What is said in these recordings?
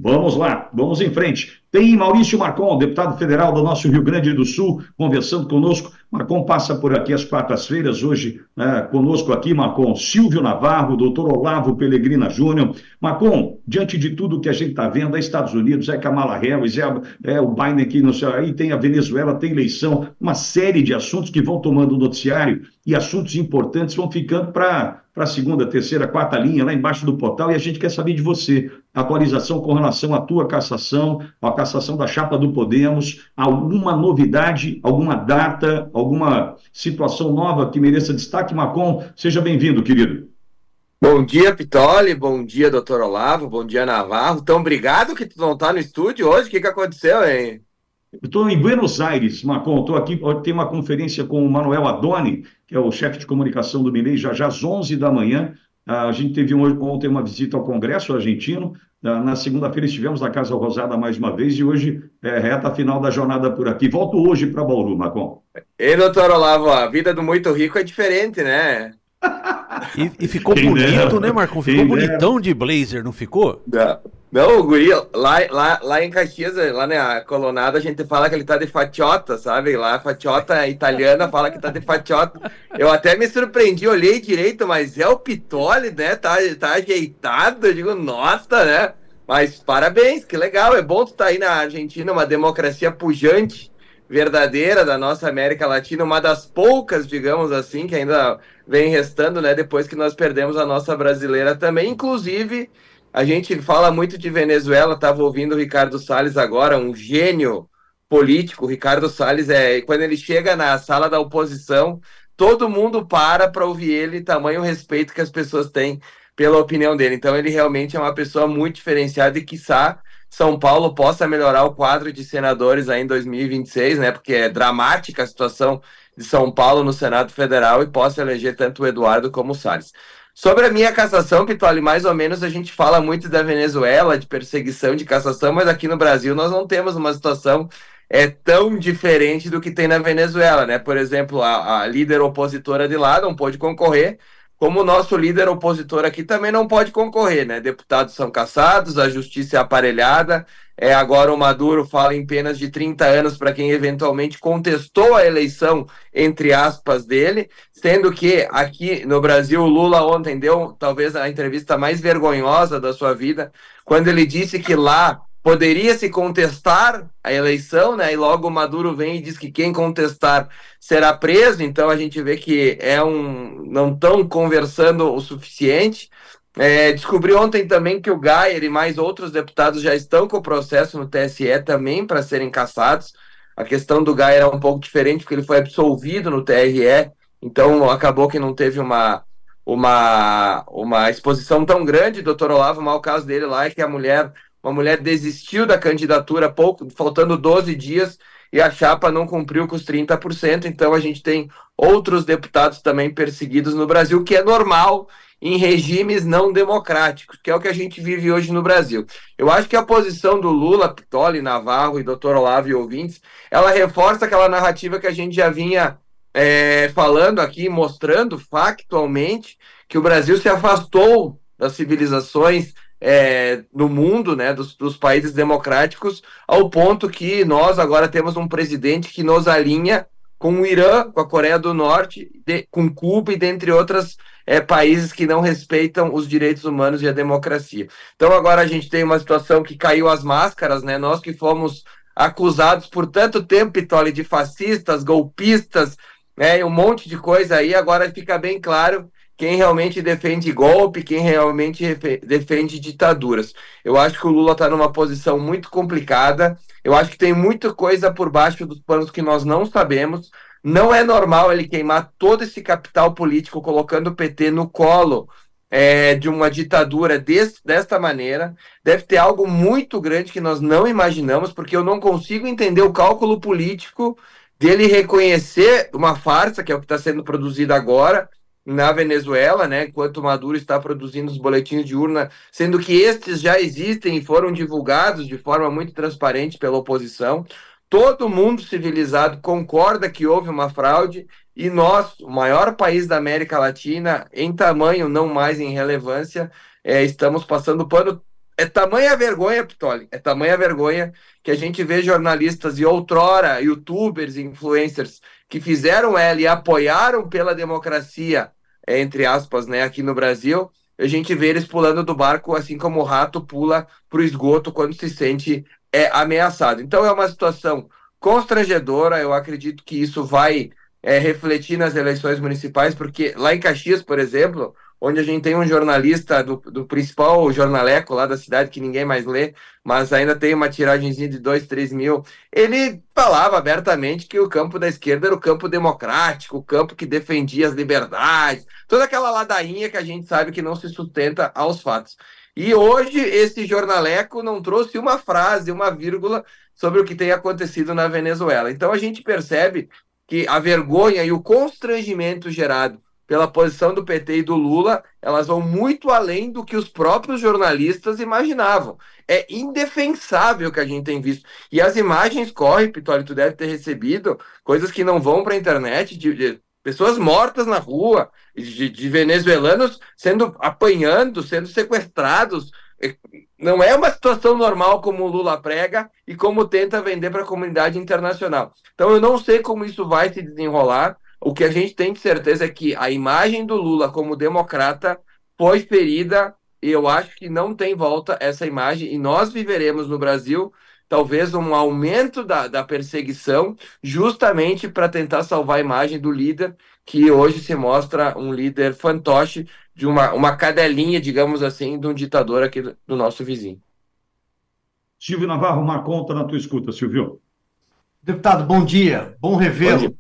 Vamos lá, vamos em frente. Tem Maurício Marcon, deputado federal do nosso Rio Grande do Sul, conversando conosco. Marcon passa por aqui às quartas-feiras, hoje conosco aqui, Marcon, Silvio Navarro, doutor Olavo Pellegrina Júnior. Marcon, diante de tudo que a gente está vendo, é Estados Unidos, é Kamala Harris, é o Biden aqui, não sei, aí tem a Venezuela, tem eleição, uma série de assuntos que vão tomando o noticiário e assuntos importantes vão ficando para a segunda, terceira, quarta linha, lá embaixo do portal, e a gente quer saber de você. Atualização com relação à tua cassação, a cassação da chapa do Podemos, alguma novidade, alguma data, alguma situação nova que mereça destaque? Marcon, seja bem-vindo, querido. Bom dia, Pitoli, bom dia, doutor Olavo, bom dia, Navarro. Tão obrigado que tu não tá no estúdio hoje, o que aconteceu, hein? Estou em Buenos Aires, Marcon, estou aqui, tem uma conferência com o Manuel Adoni, que é o chefe de comunicação do Milei, já às 11 da manhã. A gente teve ontem uma visita ao Congresso argentino. Na segunda-feira estivemos na Casa Rosada mais uma vez e hoje é reta final da jornada por aqui. Volto hoje para Bauru, Marcon. Ei, doutor Olavo, a vida do muito rico é diferente, né? E ficou Quem bonito, dera. né, Marcão? Ficou Quem dera. bonitão de blazer, não ficou? Não, o guri, lá em Caxias, lá na Colonada, a gente fala que ele tá de fatiota, sabe? Lá a fatiota italiana fala que tá de fatiota. Eu até me surpreendi, olhei direito, mas é o Pitoli, né? Tá ajeitado, eu digo, nossa, né? Mas parabéns, que legal, é bom tu tá aí na Argentina, uma democracia pujante, verdadeira da nossa América Latina, uma das poucas, digamos assim, que ainda vem restando, né? Depois que nós perdemos a nossa brasileira também, inclusive. A gente fala muito de Venezuela, estava ouvindo o Ricardo Salles agora, um gênio político. O Ricardo Salles, quando ele chega na sala da oposição, todo mundo para ouvir ele, tamanho respeito que as pessoas têm pela opinião dele. Então ele realmente é uma pessoa muito diferenciada e quiçá São Paulo possa melhorar o quadro de senadores aí em 2026, né? Porque é dramática a situação de São Paulo no Senado Federal e possa eleger tanto o Eduardo como o Salles. Sobre a minha cassação, Pitoli, mais ou menos a gente fala muito da Venezuela, de perseguição, de cassação, mas aqui no Brasil nós não temos uma situação tão diferente do que tem na Venezuela, né? Por exemplo, a líder opositora de lá não pôde concorrer, como o nosso líder opositor aqui também não pode concorrer, né? Deputados são cassados, a justiça é aparelhada, agora o Maduro fala em penas de 30 anos para quem eventualmente contestou a eleição, entre aspas, dele, sendo que aqui no Brasil o Lula ontem deu talvez a entrevista mais vergonhosa da sua vida, quando ele disse que lá poderia se contestar a eleição, né? E logo o Maduro vem e diz que quem contestar será preso, então a gente vê que não estão conversando o suficiente. Descobri ontem também que o Gayer e mais outros deputados já estão com o processo no TSE também para serem cassados. A questão do Gayer é um pouco diferente, porque ele foi absolvido no TRE, então acabou que não teve uma exposição tão grande. Doutor Olavo, o mau caso dele lá é que uma mulher desistiu da candidatura faltando 12 dias, e a chapa não cumpriu com os 30%, então a gente tem outros deputados também perseguidos no Brasil, que é normal em regimes não democráticos, que é o que a gente vive hoje no Brasil. Eu acho que a posição do Lula, Pitoli, Navarro e doutor Olavo e ouvintes, ela reforça aquela narrativa que a gente já vinha falando aqui, mostrando factualmente que o Brasil se afastou das civilizações no mundo, né, dos países democráticos, ao ponto que nós agora temos um presidente que nos alinha com o Irã, com a Coreia do Norte, com Cuba e dentre outros países que não respeitam os direitos humanos e a democracia. Então agora a gente tem uma situação que caiu as máscaras, né? Nós que fomos acusados por tanto tempo, Pitoli, de fascistas, golpistas, e um monte de coisa aí, agora fica bem claro quem realmente defende golpe, quem realmente defende ditaduras. Eu acho que o Lula está numa posição muito complicada, eu acho que tem muita coisa por baixo dos panos que nós não sabemos. Não é normal ele queimar todo esse capital político colocando o PT no colo de uma ditadura desta maneira. Deve ter algo muito grande que nós não imaginamos, porque eu não consigo entender o cálculo político dele reconhecer uma farsa, que é o que está sendo produzido agora na Venezuela, né, enquanto Maduro está produzindo os boletins de urna, sendo que estes já existem e foram divulgados de forma muito transparente pela oposição. Todo mundo civilizado concorda que houve uma fraude e nós, o maior país da América Latina, em tamanho, não mais em relevância, estamos passando pano É tamanha vergonha, Pitoli, é tamanha vergonha que a gente vê jornalistas e outrora youtubers, influencers que fizeram ela e apoiaram pela democracia, entre aspas, né, aqui no Brasil, a gente vê eles pulando do barco assim como o rato pula para o esgoto quando se sente ameaçado. Então é uma situação constrangedora, eu acredito que isso vai refletir nas eleições municipais, porque lá em Caxias, por exemplo, onde a gente tem um jornalista do principal jornaleco lá da cidade, que ninguém mais lê, mas ainda tem uma tiragenzinha de 2, 3 mil, ele falava abertamente que o campo da esquerda era o campo democrático, o campo que defendia as liberdades, toda aquela ladainha que a gente sabe que não se sustenta aos fatos. E hoje esse jornaleco não trouxe uma frase, uma vírgula sobre o que tem acontecido na Venezuela. Então a gente percebe que a vergonha e o constrangimento gerado pela posição do PT e do Lula, elas vão muito além do que os próprios jornalistas imaginavam. É indefensável o que a gente tem visto. E as imagens correm, Pitoli, tu deve ter recebido, coisas que não vão para a internet, de pessoas mortas na rua, de venezuelanos apanhando, sendo sequestrados. Não é uma situação normal como o Lula prega e como tenta vender para a comunidade internacional. Então eu não sei como isso vai se desenrolar. O que a gente tem de certeza é que a imagem do Lula como democrata foi ferida e eu acho que não tem volta essa imagem e nós viveremos no Brasil talvez um aumento da perseguição justamente para tentar salvar a imagem do líder que hoje se mostra um líder fantoche de uma cadelinha, digamos assim, de um ditador aqui do nosso vizinho. Silvio Navarro, Marcon, está na tua escuta, Silvio. Deputado, bom dia, bom revê-lo.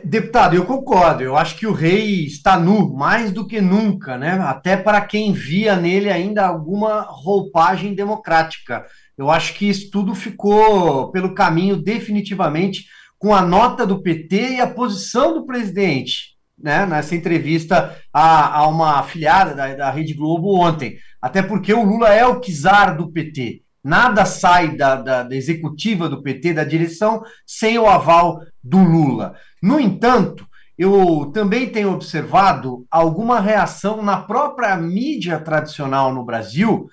Deputado, eu concordo, eu acho que o rei está nu, mais do que nunca, né? Até para quem via nele ainda alguma roupagem democrática. Eu acho que isso tudo ficou pelo caminho definitivamente com a nota do PT e a posição do presidente, né? Nessa entrevista a uma afiliada da Rede Globo ontem. Até porque o Lula é o czar do PT. Nada sai da executiva do PT, da direção, sem o aval do Lula. No entanto, eu também tenho observado alguma reação na própria mídia tradicional no Brasil,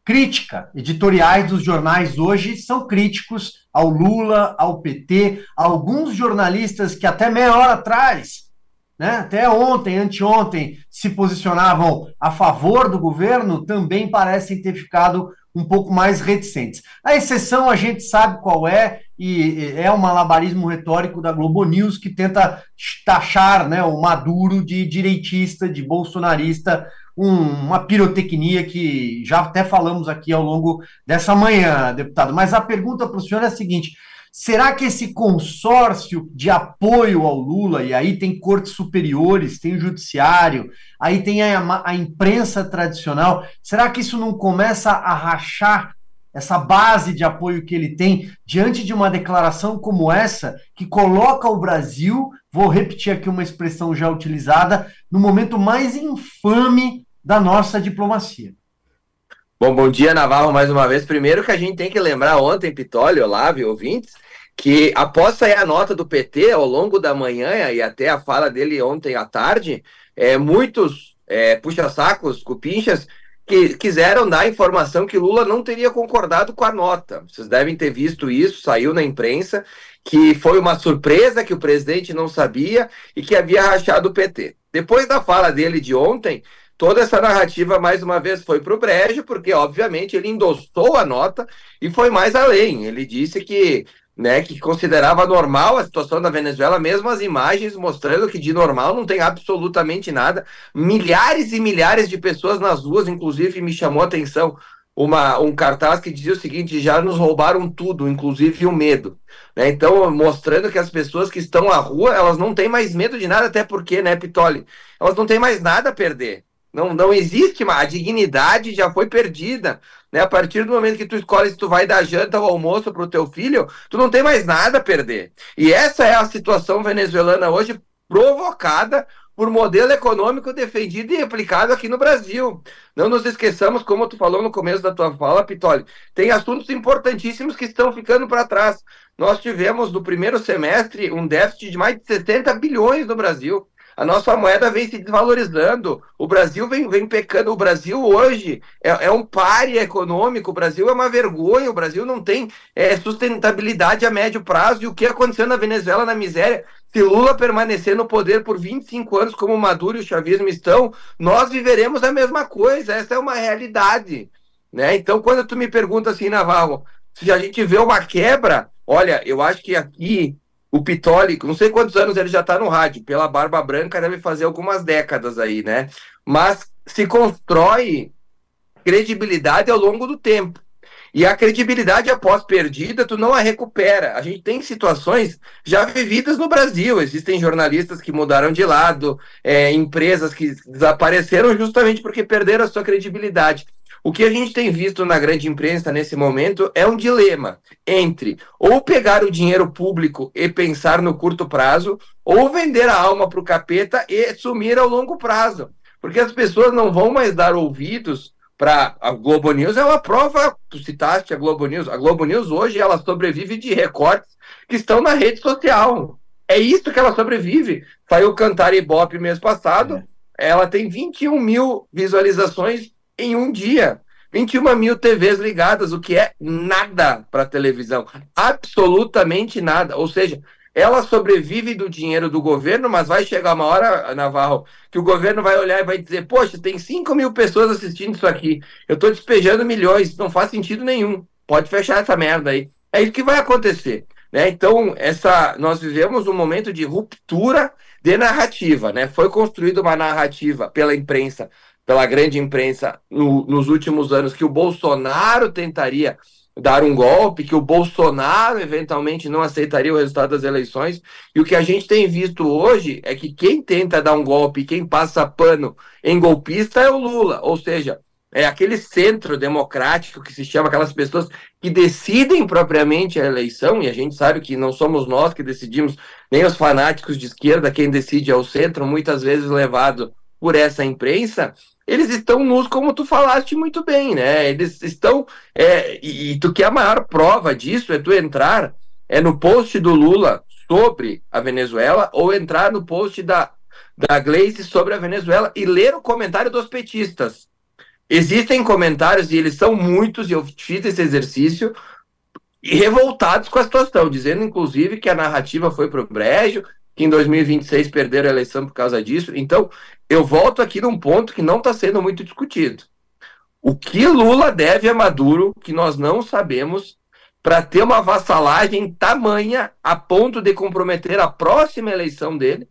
crítica. Editoriais dos jornais hoje são críticos ao Lula, ao PT, alguns jornalistas que até meia hora atrás, né, até ontem, anteontem, se posicionavam a favor do governo, também parecem ter ficado um pouco mais reticentes. A exceção a gente sabe qual é, e é um malabarismo retórico da Globo News que tenta taxar, né, o Maduro de direitista, de bolsonarista, uma pirotecnia que já até falamos aqui ao longo dessa manhã, deputado. Mas a pergunta para o senhor é a seguinte: será que esse consórcio de apoio ao Lula, e aí tem cortes superiores, tem o judiciário, aí tem a imprensa tradicional, será que isso não começa a rachar essa base de apoio que ele tem diante de uma declaração como essa, que coloca o Brasil, vou repetir aqui uma expressão já utilizada, no momento mais infame da nossa diplomacia? Bom dia, Navarro, mais uma vez. Primeiro que a gente tem que lembrar ontem, Pitoli, Olavo, ouvintes, que após sair a nota do PT ao longo da manhã e até a fala dele ontem à tarde, muitos puxa-sacos, cupinchas, que quiseram dar a informação que Lula não teria concordado com a nota. Vocês devem ter visto isso, saiu na imprensa, que foi uma surpresa, que o presidente não sabia e que havia rachado o PT. Depois da fala dele de ontem, toda essa narrativa, mais uma vez, foi para o brejo, porque, obviamente, ele endossou a nota e foi mais além. Ele disse que considerava normal a situação da Venezuela, mesmo as imagens mostrando que de normal não tem absolutamente nada. Milhares e milhares de pessoas nas ruas, inclusive me chamou a atenção um cartaz que dizia o seguinte: já nos roubaram tudo, inclusive o medo. Então, mostrando que as pessoas que estão na rua, elas não têm mais medo de nada, até porque, né, Pitoli, elas não têm mais nada a perder. Não existe mais, a dignidade já foi perdida, né? A partir do momento que tu escolhe se tu vai dar janta ou almoço para o teu filho, tu não tem mais nada a perder. E essa é a situação venezuelana hoje, provocada por modelo econômico defendido e aplicado aqui no Brasil. Não nos esqueçamos, como tu falou no começo da tua fala, Pitoli, tem assuntos importantíssimos que estão ficando para trás. Nós tivemos no primeiro semestre um déficit de mais de 60 bilhões no Brasil. A nossa moeda vem se desvalorizando, o Brasil vem pecando. O Brasil hoje é um pária econômico, o Brasil é uma vergonha, o Brasil não tem sustentabilidade a médio prazo. E o que aconteceu na Venezuela, na miséria, se Lula permanecer no poder por 25 anos, como o Maduro e o chavismo estão, nós viveremos a mesma coisa. Essa é uma realidade, né? Então, quando tu me pergunta assim, Navarro, se a gente vê uma quebra, olha, eu acho que aqui o Pitoli, não sei quantos anos ele já está no rádio, pela barba branca deve fazer algumas décadas aí, né? Mas se constrói credibilidade ao longo do tempo. E a credibilidade após perdida, tu não a recupera. A gente tem situações já vividas no Brasil. Existem jornalistas que mudaram de lado, empresas que desapareceram justamente porque perderam a sua credibilidade. O que a gente tem visto na grande imprensa nesse momento é um dilema entre ou pegar o dinheiro público e pensar no curto prazo, ou vender a alma para o capeta e sumir ao longo prazo. Porque as pessoas não vão mais dar ouvidos para a Globo News. É uma prova, tu citaste a Globo News. A Globo News hoje ela sobrevive de recortes que estão na rede social. É isso que ela sobrevive. Saiu Cantar Ibope mês passado, ela tem 21 mil visualizações em um dia, 21 mil TVs ligadas, o que é nada para a televisão, absolutamente nada. Ou seja, ela sobrevive do dinheiro do governo, mas vai chegar uma hora, Navarro, que o governo vai olhar e vai dizer, poxa, tem 5 mil pessoas assistindo isso aqui, eu estou despejando milhões, não faz sentido nenhum, pode fechar essa merda aí. É isso que vai acontecer, né? Então, nós vivemos um momento de ruptura de narrativa, né? Foi construída uma narrativa pela imprensa, pela grande imprensa nos últimos anos, que o Bolsonaro tentaria dar um golpe, que o Bolsonaro eventualmente não aceitaria o resultado das eleições, e o que a gente tem visto hoje é que quem tenta dar um golpe, quem passa pano em golpista é o Lula, ou seja, é aquele centro democrático que se chama, aquelas pessoas que decidem propriamente a eleição, e a gente sabe que não somos nós que decidimos, nem os fanáticos de esquerda, quem decide é o centro, muitas vezes levado por essa imprensa. Eles estão nus, como tu falaste muito bem, né? Eles estão... e tu quer a maior prova disso é tu entrar no post do Lula sobre a Venezuela ou entrar no post da Gleice sobre a Venezuela e ler o comentário dos petistas. Existem comentários, e eles são muitos, e eu fiz esse exercício, e revoltados com a situação, dizendo, inclusive, que a narrativa foi pro brejo, que em 2026 perderam a eleição por causa disso. Então, eu volto aqui num ponto que não está sendo muito discutido. O que Lula deve a Maduro, que nós não sabemos, para ter uma vassalagem tamanha a ponto de comprometer a próxima eleição dele,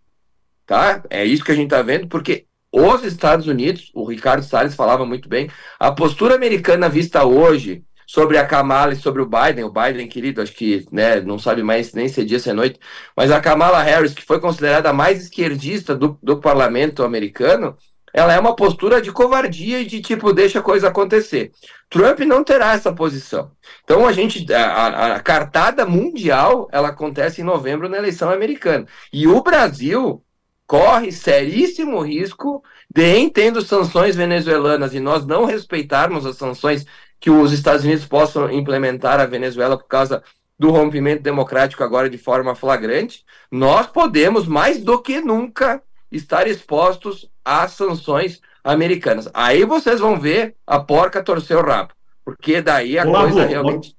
tá? É isso que a gente está vendo, porque os Estados Unidos, o Ricardo Salles falava muito bem, a postura americana vista hoje sobre a Kamala e sobre o Biden, querido, acho que, né, não sabe mais nem se é dia, se é noite, mas a Kamala Harris, que foi considerada a mais esquerdista do parlamento americano, ela é uma postura de covardia e de tipo, deixa a coisa acontecer. Trump não terá essa posição. Então a cartada mundial, ela acontece em novembro na eleição americana. E o Brasil corre seríssimo risco de, em tendo sanções venezuelanas, e nós não respeitarmos as sanções que os Estados Unidos possam implementar a Venezuela por causa do rompimento democrático agora de forma flagrante, nós podemos, mais do que nunca, estar expostos às sanções americanas. Aí vocês vão ver a porca torcer o rabo, porque daí a coisa realmente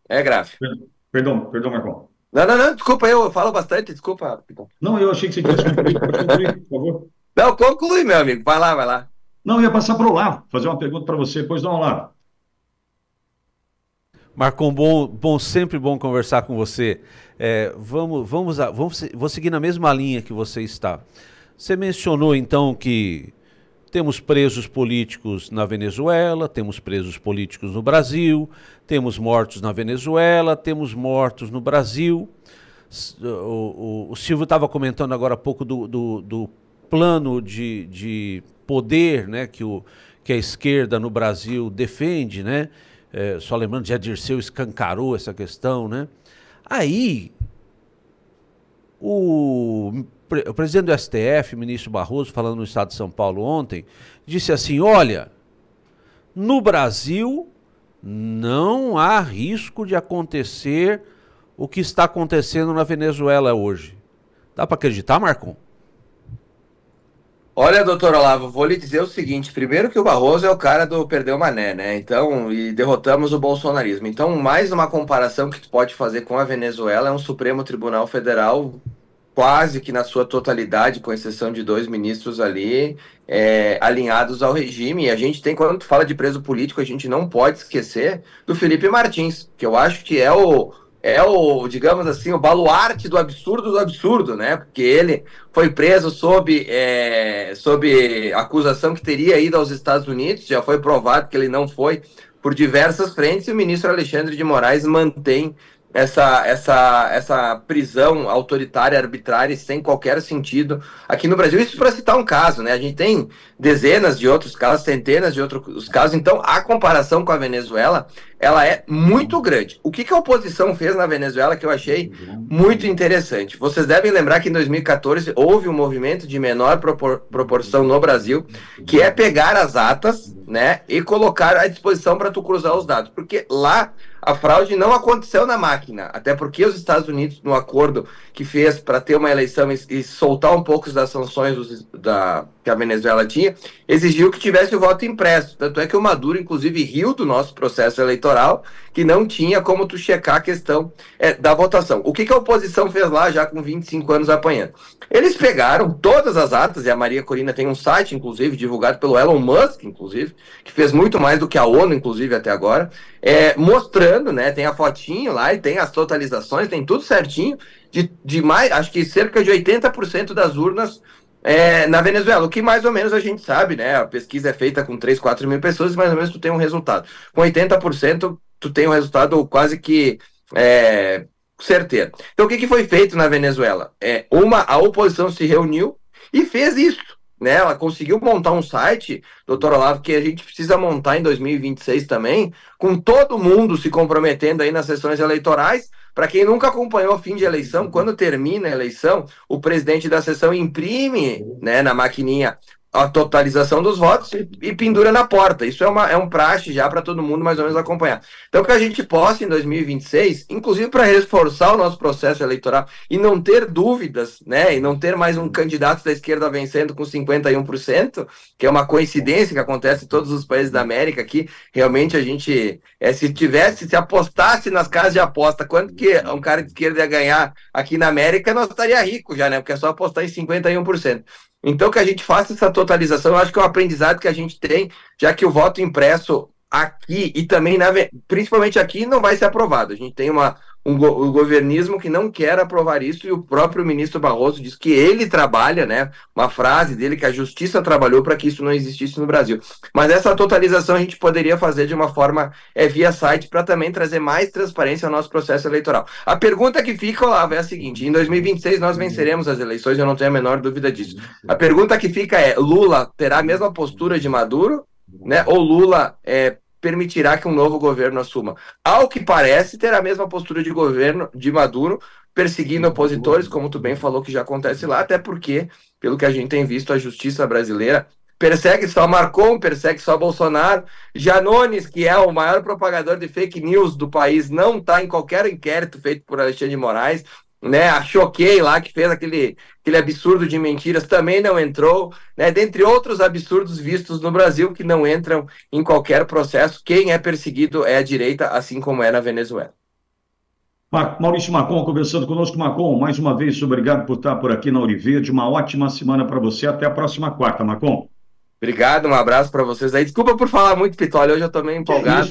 é grave. Perdão, Marcon. Não, desculpa, eu falo bastante, desculpa. Não, eu achei que você tivesse concluído, pode concluir, por favor. Não, conclui, meu amigo, vai lá. Não, eu ia passar para o Olavo, fazer uma pergunta para você, pois não, Olavo. Marcon, sempre bom conversar com você. Vou seguir na mesma linha que você está. Você mencionou então que temos presos políticos na Venezuela, temos presos políticos no Brasil, temos mortos na Venezuela, temos mortos no Brasil. O Silvio estava comentando agora há pouco do plano de poder, né, que a esquerda no Brasil defende, né? Só lembrando, já Dirceu escancarou essa questão, né? Aí, o presidente do STF, ministro Barroso, falando no estado de São Paulo ontem, disse assim, olha, no Brasil não há risco de acontecer o que está acontecendo na Venezuela hoje. Dá para acreditar, Marcon? Olha, doutor Olavo, vou lhe dizer o seguinte: primeiro que o Barroso é o cara do perdeu mané, né? Então, e derrotamos o bolsonarismo. Então, mais uma comparação que tu pode fazer com a Venezuela é um Supremo Tribunal Federal quase que na sua totalidade, com exceção de 2 ministros ali, alinhados ao regime. E a gente tem, quando tu fala de preso político, a gente não pode esquecer do Felipe Martins, que eu acho que digamos assim, o baluarte do absurdo, né? Porque ele foi preso sob acusação que teria ido aos Estados Unidos, já foi provado que ele não foi por diversas frentes, e o ministro Alexandre de Moraes mantém essa prisão autoritária, arbitrária, sem qualquer sentido aqui no Brasil. Isso para citar um caso, né? A gente tem dezenas de outros casos, centenas de outros casos. Então, a comparação com a Venezuela, ela é muito grande. O que a oposição fez na Venezuela que eu achei muito interessante? Vocês devem lembrar que em 2014 houve um movimento de menor proporção no Brasil, que é pegar as atas, né, e colocar à disposição para tu cruzar os dados. Porque lá a fraude não aconteceu na máquina, até porque os Estados Unidos, no acordo que fez para ter uma eleição e soltar um pouco das sanções que a Venezuela tinha, exigiu que tivesse o voto impresso. Tanto é que o Maduro, inclusive, riu do nosso processo eleitoral, que não tinha como tu checar a questão da votação. O que a oposição fez lá, já com 25 anos apanhando? Eles pegaram todas as atas, e a Maria Corina tem um site, inclusive, divulgado pelo Elon Musk, inclusive, que fez muito mais do que a ONU, inclusive, até agora, mostrando, né, tem a fotinho lá, e tem as totalizações, tem tudo certinho, de mais, acho que cerca de 80% das urnas na Venezuela, o que mais ou menos a gente sabe, né? A pesquisa é feita com 3, 4 mil pessoas e mais ou menos tu tem um resultado. Com 80%, tu tem um resultado quase que certeiro. Então, o que foi feito na Venezuela? A oposição se reuniu e fez isso, né? Ela conseguiu montar um site, doutor Olavo, que a gente precisa montar em 2026 também, com todo mundo se comprometendo aí nas sessões eleitorais. Para quem nunca acompanhou o fim de eleição, quando termina a eleição, o presidente da sessão imprime, né, na maquininha a totalização dos votos e pendura na porta. Isso é um praxe já para todo mundo mais ou menos acompanhar. Então, que a gente possa, em 2026, inclusive para reforçar o nosso processo eleitoral e não ter dúvidas, né, e não ter mais um candidato da esquerda vencendo com 51%, que é uma coincidência que acontece em todos os países da América, que realmente a gente, se apostasse nas casas de aposta, quanto que um cara de esquerda ia ganhar aqui na América, nós estaria rico já, né, porque é só apostar em 51%. Então, que a gente faça essa totalização, eu acho que é um aprendizado que a gente tem, já que o voto impresso aqui e também, principalmente aqui, não vai ser aprovado. A gente tem um governismo que não quer aprovar isso, e o próprio ministro Barroso diz que ele trabalha, né, uma frase dele, que a justiça trabalhou para que isso não existisse no Brasil. Mas essa totalização a gente poderia fazer de uma forma via site, para também trazer mais transparência ao nosso processo eleitoral. A pergunta que fica, Olavo, é a seguinte: em 2026 nós venceremos as eleições, eu não tenho a menor dúvida disso. A pergunta que fica é: Lula terá a mesma postura de Maduro, né, ou Lula permitirá que um novo governo assuma? Ao que parece, ter a mesma postura de governo de Maduro, perseguindo opositores, como tu bem falou que já acontece lá, até porque, pelo que a gente tem visto, a justiça brasileira persegue só Marcon, persegue só Bolsonaro. Janones, que é o maior propagador de fake news do país, não está em qualquer inquérito feito por Alexandre de Moraes, né? A Choquei lá, que fez aquele absurdo de mentiras, também não entrou, né? Dentre outros absurdos vistos no Brasil que não entram em qualquer processo. Quem é perseguido é a direita, assim como é na Venezuela. Maurício Marcon conversando conosco. Marcon, mais uma vez, obrigado por estar por aqui na Ouro Verde. Uma ótima semana para você. Até a próxima quarta, Marcon. Obrigado, um abraço para vocês aí. Desculpa por falar muito, Pitoli, hoje eu tô meio empolgado.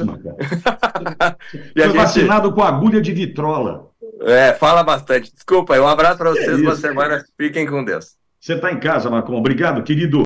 Que isso, Foi vacinado com agulha de vitrola. Fala bastante. Desculpa, um abraço para vocês, boa semana. Fiquem com Deus. Você está em casa, Marcon. Obrigado, querido.